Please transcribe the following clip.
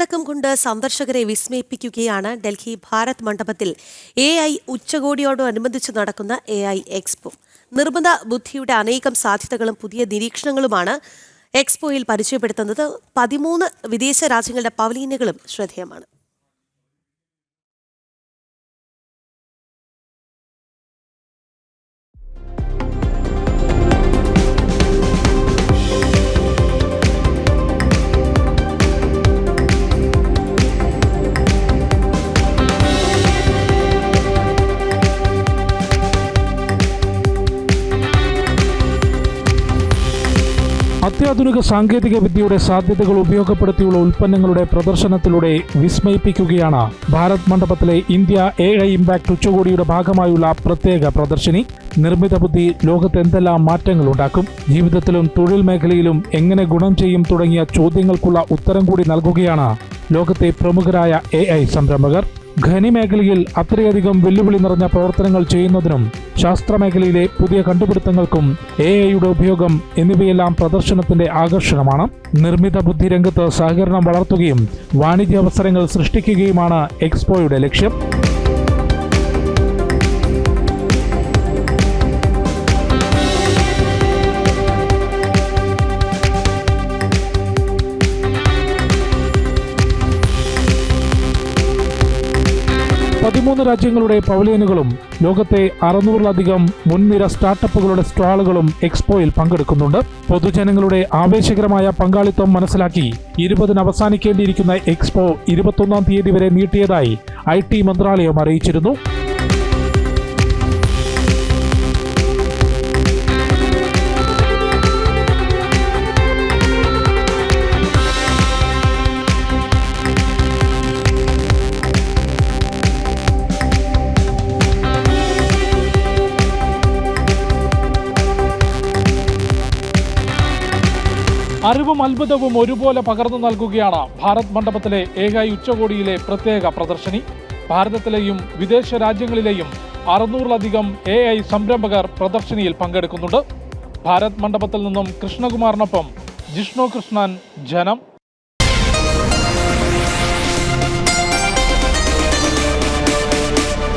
കീഴടക്കം കൊണ്ട് സന്ദർശകരെ വിസ്മയിപ്പിക്കുകയാണ് ഡൽഹി ഭാരത് മണ്ഡപത്തിൽ AI ഉച്ചകോടിയോടനുബന്ധിച്ച് നടക്കുന്ന AI എക്സ്പോ. നിർമ്മിത ബുദ്ധിയുടെ അനേകം സാധ്യതകളും പുതിയ നിരീക്ഷണങ്ങളുമാണ് എക്സ്പോയിൽ പരിചയപ്പെടുത്തുന്നത്. 13 വിദേശ രാജ്യങ്ങളുടെ പവലിയനുകളും ശ്രദ്ധേയമാണ്. അത്യാധുനിക സാങ്കേതിക വിദ്യയുടെ സാധ്യതകൾ ഉപയോഗപ്പെടുത്തിയുള്ള ഉൽപ്പന്നങ്ങളുടെ പ്രദർശനത്തിലൂടെ വിസ്മയിപ്പിക്കുകയാണ് ഭാരത് മണ്ഡപത്തിലെ ഇന്ത്യ AI ഇമ്പാക്ട് ഉച്ചകോടിയുടെ ഭാഗമായുള്ള പ്രത്യേക പ്രദർശിനി. നിർമ്മിത ബുദ്ധി ലോകത്ത് എന്തെല്ലാം മാറ്റങ്ങൾ ഉണ്ടാക്കും, ജീവിതത്തിലും തൊഴിൽ മേഖലയിലും എങ്ങനെ ഗുണം ചെയ്യും തുടങ്ങിയ ചോദ്യങ്ങൾക്കുള്ള ഉത്തരം കൂടി നൽകുകയാണ് ലോകത്തെ പ്രമുഖരായ AI സംരംഭകർ. ഖനി മേഖലയിൽ അത്രയധികം വെല്ലുവിളി നിറഞ്ഞ പ്രവർത്തനങ്ങൾ ചെയ്യുന്നതിനും ശാസ്ത്രമേഖലയിലെ പുതിയ കണ്ടുപിടുത്തങ്ങൾക്കും AIയുടെ ഉപയോഗം എന്നിവയെല്ലാം പ്രദർശനത്തിന്റെ ആകർഷണമാണ്. നിർമ്മിത ബുദ്ധി രംഗത്ത് സഹകരണം വളർത്തുകയും വാണിജ്യ അവസരങ്ങൾ സൃഷ്ടിക്കുകയുമാണ് എക്സ്പോയുടെ ലക്ഷ്യം. പതിമൂന്ന് രാജ്യങ്ങളുടെ പവലിയനുകളും ലോകത്തെ 600-ലധികം മുൻനിര സ്റ്റാർട്ടപ്പുകളുടെ സ്റ്റാളുകളും എക്സ്പോയിൽ പങ്കെടുക്കുന്നുണ്ട്. പൊതുജനങ്ങളുടെ ആവേശകരമായ പങ്കാളിത്തം മനസ്സിലാക്കി 20-ന് അവസാനിക്കേണ്ടിയിരിക്കുന്ന എക്സ്പോ 21-ാം തീയതി വരെ നീട്ടിയതായി IT മന്ത്രാലയം അറിയിച്ചിരുന്നു. അറിവും അത്ഭുതവും ഒരുപോലെ പകർന്നു നൽകുകയാണ് ഭാരത് മണ്ഡപത്തിലെ AI ഉച്ചകോടിയിലെ പ്രത്യേക പ്രദർശിനി. ഭാരതത്തിലെയും വിദേശ രാജ്യങ്ങളിലെയും 600-ലധികം AI സംരംഭകർ പ്രദർശിനിയിൽ പങ്കെടുക്കുന്നുണ്ട്. ഭാരത് മണ്ഡപത്തിൽ നിന്നും കൃഷ്ണകുമാറിനൊപ്പം ജിഷ്ണു കൃഷ്ണൻ, ജനം.